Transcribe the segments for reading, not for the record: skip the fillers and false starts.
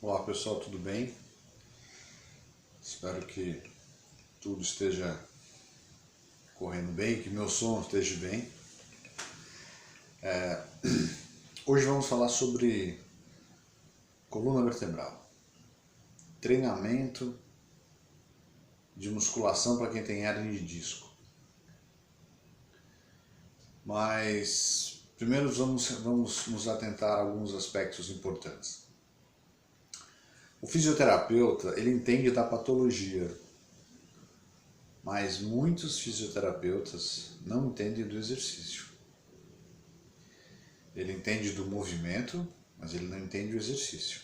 Olá pessoal, tudo bem? Espero que tudo esteja correndo bem, que meu som esteja bem. Hoje vamos falar sobre coluna vertebral, treinamento de musculação para quem tem hernia de disco. Mas primeiro vamos nos atentar a alguns aspectos importantes. O fisioterapeuta, ele entende da patologia, mas muitos fisioterapeutas não entendem do exercício. Ele entende do movimento, mas ele não entende o exercício.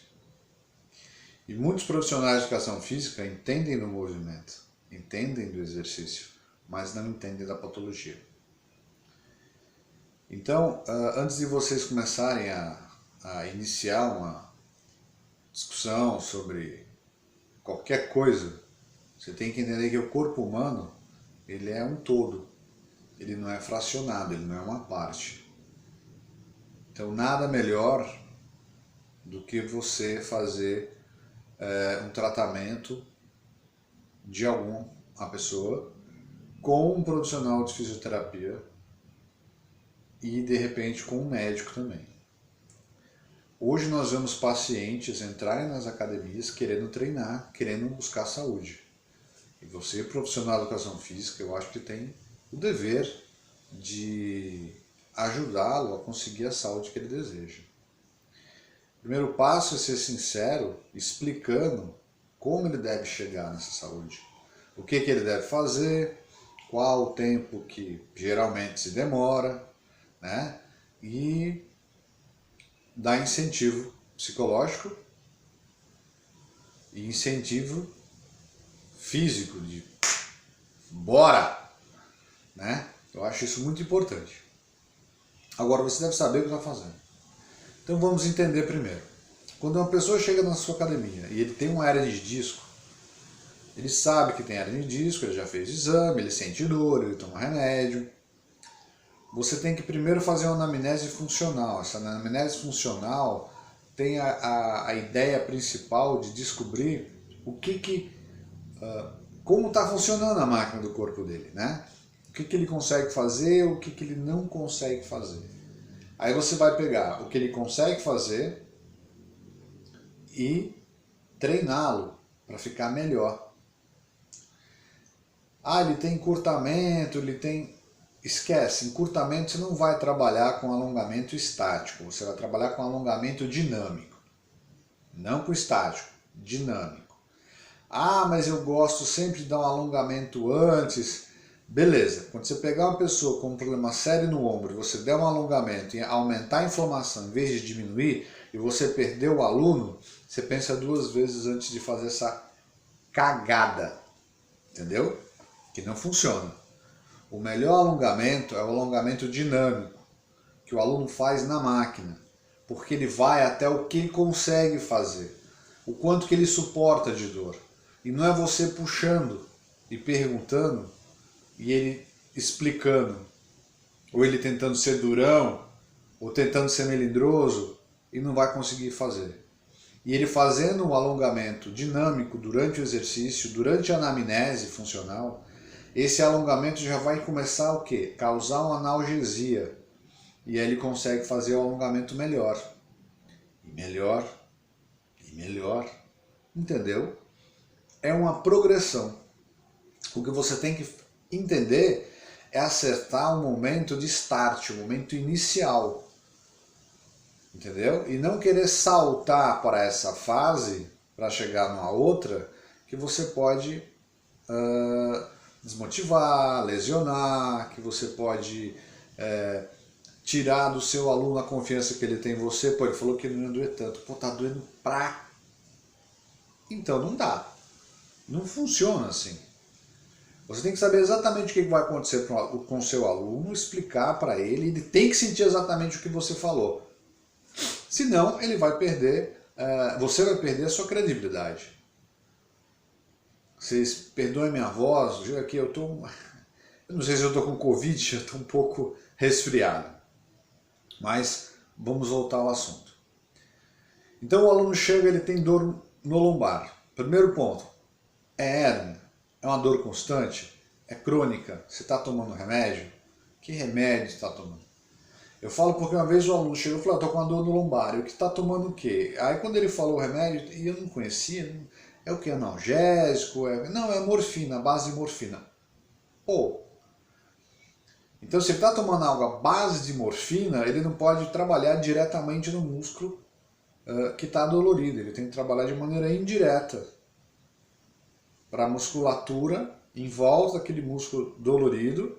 E muitos profissionais de educação física entendem do movimento, entendem do exercício, mas não entendem da patologia. Então, antes de vocês começarem a iniciar uma discussão sobre qualquer coisa, você tem que entender que o corpo humano, ele é um todo, ele não é fracionado, ele não é uma parte. Então nada melhor do que você fazer um tratamento de alguma pessoa com um profissional de fisioterapia e de repente com um médico também. Hoje nós vemos pacientes entrarem nas academias querendo treinar, querendo buscar saúde. E você, profissional de educação física, eu acho que tem o dever de ajudá-lo a conseguir a saúde que ele deseja. O primeiro passo é ser sincero, explicando como ele deve chegar nessa saúde. O que ele deve fazer, qual o tempo que geralmente se demora, né? E dar incentivo psicológico e incentivo físico, de bora, né? Eu acho isso muito importante. Agora você deve saber o que está fazendo. Então vamos entender primeiro. Quando uma pessoa chega na sua academia e ele tem uma hernia de disco, ele sabe que tem hernia de disco, ele já fez exame, ele sente dor, ele toma remédio. Você tem que primeiro fazer uma anamnese funcional. Essa anamnese funcional tem a ideia principal de descobrir como está funcionando a máquina do corpo dele, né? O que ele consegue fazer, o que ele não consegue fazer. Aí você vai pegar o que ele consegue fazer e treiná-lo para ficar melhor. Ah, ele tem encurtamento, ele tem... Esquece, encurtamento você não vai trabalhar com alongamento estático, você vai trabalhar com alongamento dinâmico. Não com estático, dinâmico. Ah, mas eu gosto sempre de dar um alongamento antes. Beleza, quando você pegar uma pessoa com um problema sério no ombro e você der um alongamento e aumentar a inflamação em vez de diminuir, e você perder o aluno, você pensa duas vezes antes de fazer essa cagada. Entendeu? Que não funciona. O melhor alongamento é o alongamento dinâmico, que o aluno faz na máquina, porque ele vai até o que ele consegue fazer, o quanto que ele suporta de dor. E não é você puxando e perguntando, e ele explicando, ou ele tentando ser durão, ou tentando ser melindroso, e não vai conseguir fazer. E ele fazendo um alongamento dinâmico durante o exercício, durante a anamnese funcional, esse alongamento já vai começar o quê? Causar uma analgesia. E aí ele consegue fazer o alongamento melhor. E melhor. E melhor. Entendeu? É uma progressão. O que você tem que entender é acertar o momento de start, o momento inicial. Entendeu? E não querer saltar para essa fase, para chegar numa outra, que você pode... desmotivar, lesionar, que você pode tirar do seu aluno a confiança que ele tem em você. Pô, ele falou que ele não ia doer tanto. Pô, tá doendo pra... Então não dá. Não funciona assim. Você tem que saber exatamente o que vai acontecer com o seu aluno, explicar para ele, ele tem que sentir exatamente o que você falou. Senão ele vai perder, você vai perder a sua credibilidade. Vocês perdoem minha voz, aqui eu não sei se eu estou com Covid, eu estou um pouco resfriado. Mas vamos voltar ao assunto. Então o aluno chega, ele tem dor no lombar. Primeiro ponto, é hérnia? É uma dor constante? É crônica? Você está tomando remédio? Que remédio você está tomando? Eu falo porque uma vez o aluno chegou e falou, estou com uma dor no lombar, e o que está tomando o quê? Aí quando ele falou o remédio, e eu não conhecia, é o que? Analgésico? Não, é morfina, base de morfina. Pô, então se ele está tomando algo à base de morfina, ele não pode trabalhar diretamente no músculo que está dolorido, ele tem que trabalhar de maneira indireta para a musculatura em volta daquele músculo dolorido,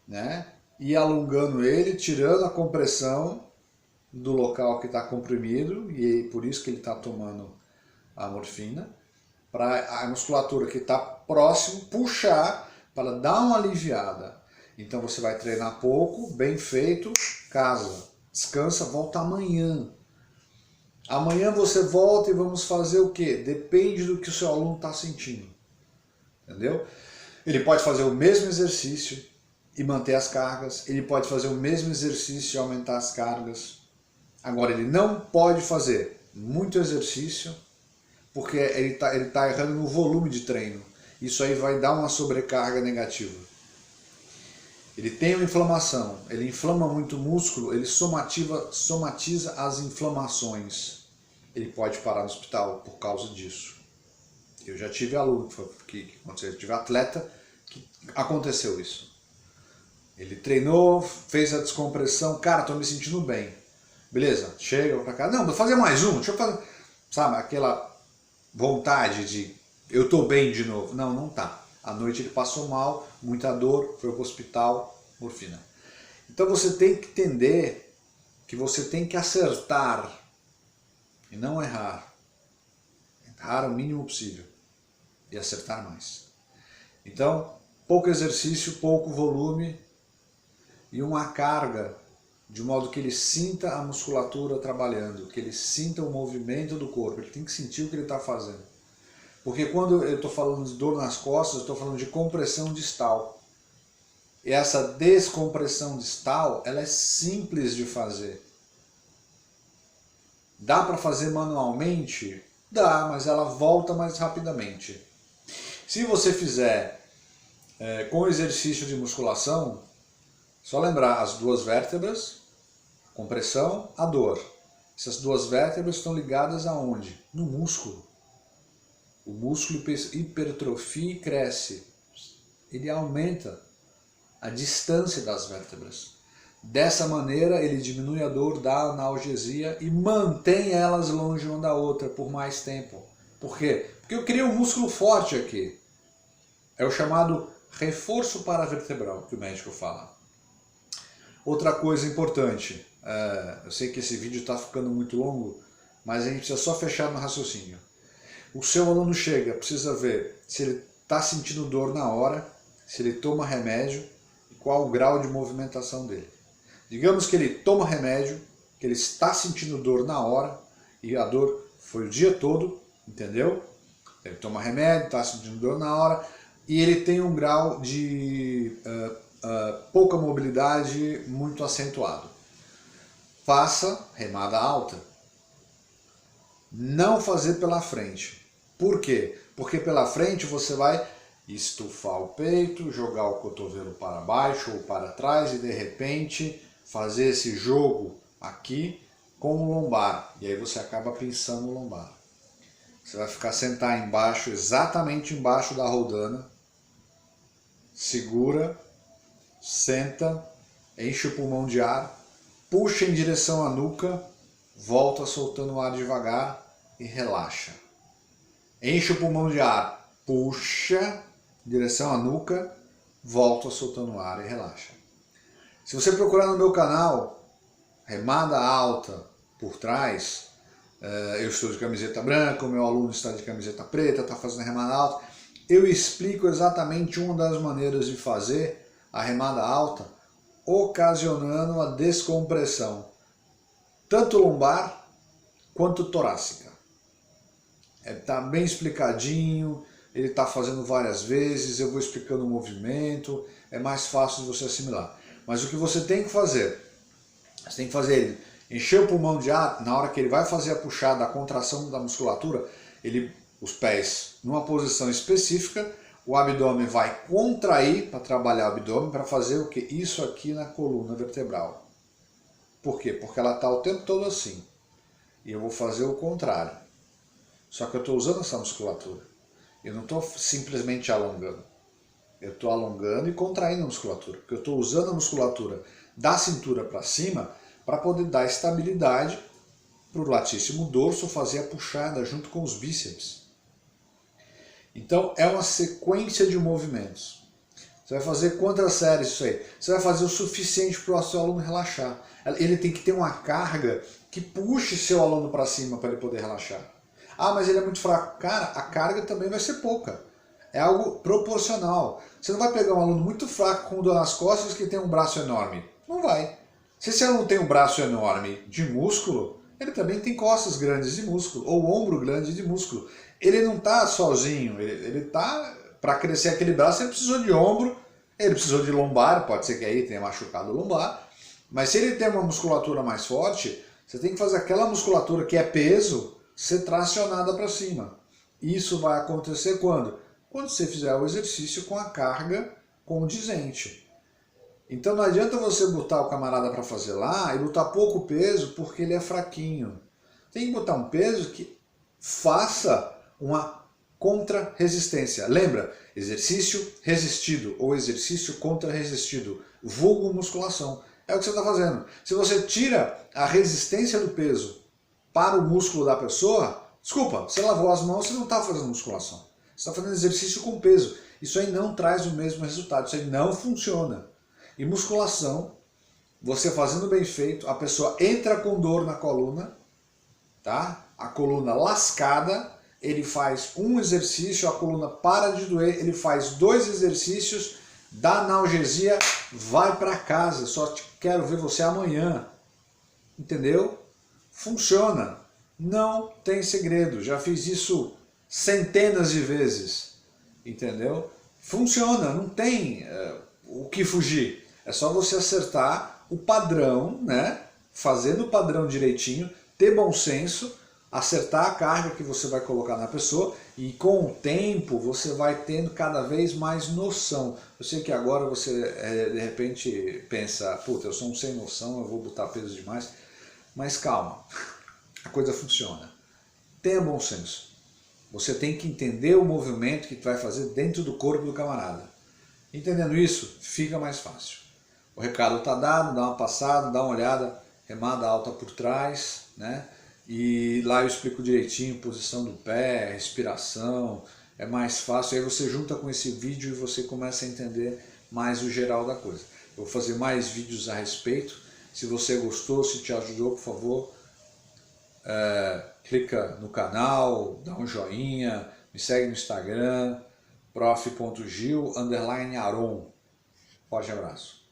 né? E alongando ele, tirando a compressão do local que está comprimido, e por isso que ele está tomando a morfina, para a musculatura que está próximo puxar para dar uma aliviada. Então você vai treinar pouco, bem feito, casa, descansa, volta amanhã. Amanhã você volta e vamos fazer o quê? Depende do que o seu aluno está sentindo. Entendeu? Ele pode fazer o mesmo exercício e manter as cargas, ele pode fazer o mesmo exercício e aumentar as cargas. Agora, ele não pode fazer muito exercício, porque ele tá errando no volume de treino. Isso aí vai dar uma sobrecarga negativa. Ele tem uma inflamação, ele inflama muito o músculo, ele somatiza as inflamações. Ele pode parar no hospital por causa disso. Eu já tive aluno que aconteceu, eu tive atleta que aconteceu isso. Ele treinou, fez a descompressão, cara, tô me sentindo bem. Beleza, chega pra cá, não, vou fazer mais um, deixa eu fazer, sabe, aquela vontade de eu tô bem de novo. Não, não tá. À noite ele passou mal, muita dor, foi pro hospital, morfina. Então você tem que entender que você tem que acertar e não errar. Errar o mínimo possível e acertar mais. Então, pouco exercício, pouco volume e uma carga de modo que ele sinta a musculatura trabalhando, que ele sinta o movimento do corpo, ele tem que sentir o que ele está fazendo. Porque quando eu estou falando de dor nas costas, eu estou falando de compressão distal. E essa descompressão distal, ela é simples de fazer. Dá para fazer manualmente? Dá, mas ela volta mais rapidamente. Se você fizer com exercício de musculação, só lembrar as duas vértebras, compressão, a dor. Essas duas vértebras estão ligadas aonde? No músculo. O músculo hipertrofia e cresce. Ele aumenta a distância das vértebras. Dessa maneira ele diminui a dor, dá analgesia e mantém elas longe uma da outra por mais tempo. Por quê? Porque eu criei um músculo forte aqui. É o chamado reforço paravertebral que o médico fala. Outra coisa importante, eu sei que esse vídeo está ficando muito longo, mas a gente precisa só fechar no raciocínio. O seu aluno chega, precisa ver se ele está sentindo dor na hora, se ele toma remédio e qual o grau de movimentação dele. Digamos que ele toma remédio, que ele está sentindo dor na hora e a dor foi o dia todo, entendeu? Ele toma remédio, está sentindo dor na hora e ele tem um grau de pouca mobilidade muito acentuado. Faça remada alta. Não fazer pela frente. Por quê? Porque pela frente você vai estufar o peito, jogar o cotovelo para baixo ou para trás e de repente fazer esse jogo aqui com o lombar. E aí você acaba pinçando o lombar. Você vai ficar sentado embaixo, exatamente embaixo da roldana. Segura, senta, enche o pulmão de ar, puxa em direção à nuca, volta soltando o ar devagar e relaxa. Enche o pulmão de ar, puxa em direção à nuca, volta soltando o ar e relaxa. Se você procurar no meu canal, remada alta por trás, eu estou de camiseta branca, o meu aluno está de camiseta preta, está fazendo remada alta, eu explico exatamente uma das maneiras de fazer a remada alta, ocasionando a descompressão, tanto lombar quanto torácica. Está bem explicadinho, ele está fazendo várias vezes, eu vou explicando o movimento, é mais fácil de você assimilar. Mas o que você tem que fazer? Você tem que fazer ele Encheu o pulmão de ar, na hora que ele vai fazer a puxada, a contração da musculatura, os pés numa posição específica, o abdômen vai contrair para trabalhar o abdômen, para fazer o que? Isso aqui na coluna vertebral. Por quê? Porque ela está o tempo todo assim. E eu vou fazer o contrário. Só que eu estou usando essa musculatura. Eu não estou simplesmente alongando. Eu estou alongando e contraindo a musculatura. Porque eu estou usando a musculatura da cintura para cima para poder dar estabilidade para o latíssimo dorso fazer a puxada junto com os bíceps. Então é uma sequência de movimentos. Você vai fazer quantas séries isso aí? Você vai fazer o suficiente para o seu aluno relaxar. Ele tem que ter uma carga que puxe seu aluno para cima para ele poder relaxar. Ah, mas ele é muito fraco. Cara, a carga também vai ser pouca. É algo proporcional. Você não vai pegar um aluno muito fraco com dor nas costas que tem um braço enorme. Não vai. Se esse aluno tem um braço enorme de músculo, ele também tem costas grandes de músculo, ou ombro grande de músculo. Ele não está sozinho, ele está, para crescer aquele braço, ele precisou de ombro, ele precisou de lombar, pode ser que aí tenha machucado o lombar, mas se ele tem uma musculatura mais forte, você tem que fazer aquela musculatura que é peso ser tracionada para cima. Isso vai acontecer quando? Quando você fizer o exercício com a carga condizente. Então não adianta você botar o camarada para fazer lá e botar pouco peso porque ele é fraquinho. Tem que botar um peso que faça uma contra-resistência. Lembra? Exercício resistido ou exercício contra-resistido. Vulgo musculação. É o que você está fazendo. Se você tira a resistência do peso para o músculo da pessoa, desculpa, você lavou as mãos, você não está fazendo musculação. Você está fazendo exercício com peso. Isso aí não traz o mesmo resultado. Isso aí não funciona. E musculação, você fazendo bem feito, a pessoa entra com dor na coluna, tá? A coluna lascada, ele faz um exercício, a coluna para de doer, ele faz 2 exercícios, dá analgesia, vai para casa, só quero ver você amanhã. Entendeu? Funciona. Não tem segredo, já fiz isso centenas de vezes. Entendeu? Funciona, não tem o que fugir. É só você acertar o padrão, né? Fazendo o padrão direitinho, ter bom senso, acertar a carga que você vai colocar na pessoa e com o tempo você vai tendo cada vez mais noção. Eu sei que agora você de repente pensa, puta, eu sou um sem noção, eu vou botar peso demais, mas calma, a coisa funciona. Tenha bom senso. Você tem que entender o movimento que tu vai fazer dentro do corpo do camarada. Entendendo isso, fica mais fácil. O recado está dado, dá uma passada, dá uma olhada, remada alta por trás, né? E lá eu explico direitinho, posição do pé, respiração, é mais fácil. Aí você junta com esse vídeo e você começa a entender mais o geral da coisa. Eu vou fazer mais vídeos a respeito. Se você gostou, se te ajudou, por favor, clica no canal, dá um joinha, me segue no Instagram, prof.gil_aron. Forte abraço.